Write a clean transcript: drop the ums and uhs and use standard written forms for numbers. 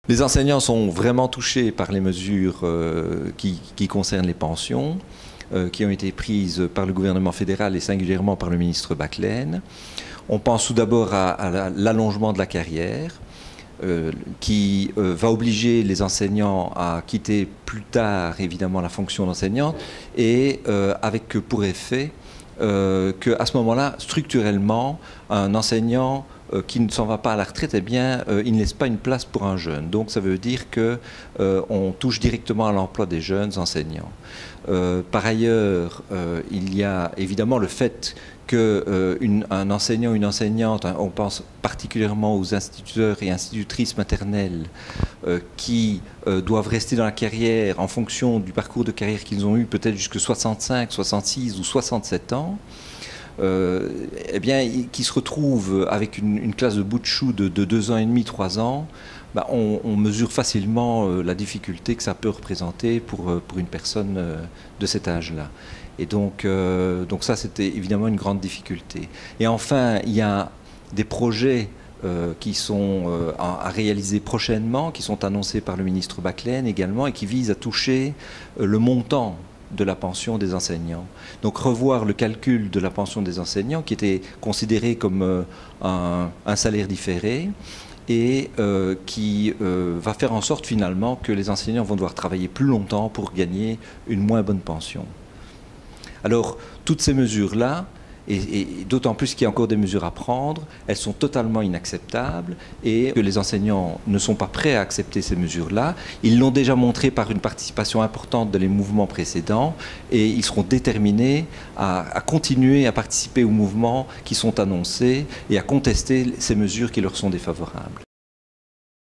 Les enseignants sont vraiment touchés par les mesures qui concernent les pensions, qui ont été prises par le gouvernement fédéral et singulièrement par le ministre Baclaine. On pense tout d'abord à l'allongement de la carrière, qui va obliger les enseignants à quitter plus tard, évidemment, la fonction d'enseignant, et avec pour effet qu'à ce moment-là, structurellement, un enseignant qui ne s'en va pas à la retraite, eh bien, il ne laisse pas une place pour un jeune. Donc ça veut dire qu'on touche directement à l'emploi des jeunes enseignants. Par ailleurs, il y a évidemment le fait qu'un enseignant, une enseignante, on pense particulièrement aux instituteurs et institutrices maternelles qui doivent rester dans la carrière en fonction du parcours de carrière qu'ils ont eu peut-être jusqu'à 65, 66 ou 67 ans, eh bien, qui se retrouvent avec une classe de bout de chou de 2 ans et demi, 3 ans, bah, on mesure facilement la difficulté que ça peut représenter pour une personne de cet âge-là. Et donc ça, c'était évidemment une grande difficulté. Et enfin, il y a des projets qui sont à réaliser prochainement, qui sont annoncés par le ministre Baclaine également, et qui visent à toucher le montant de la pension des enseignants. Donc revoir le calcul de la pension des enseignants, qui était considéré comme un salaire différé, et qui va faire en sorte finalement que les enseignants vont devoir travailler plus longtemps pour gagner une moins bonne pension. Alors, toutes ces mesures-là, et d'autant plus qu'il y a encore des mesures à prendre, elles sont totalement inacceptables et que les enseignants ne sont pas prêts à accepter ces mesures-là. Ils l'ont déjà montré par une participation importante dans les mouvements précédents et ils seront déterminés à continuer à participer aux mouvements qui sont annoncés et à contester ces mesures qui leur sont défavorables.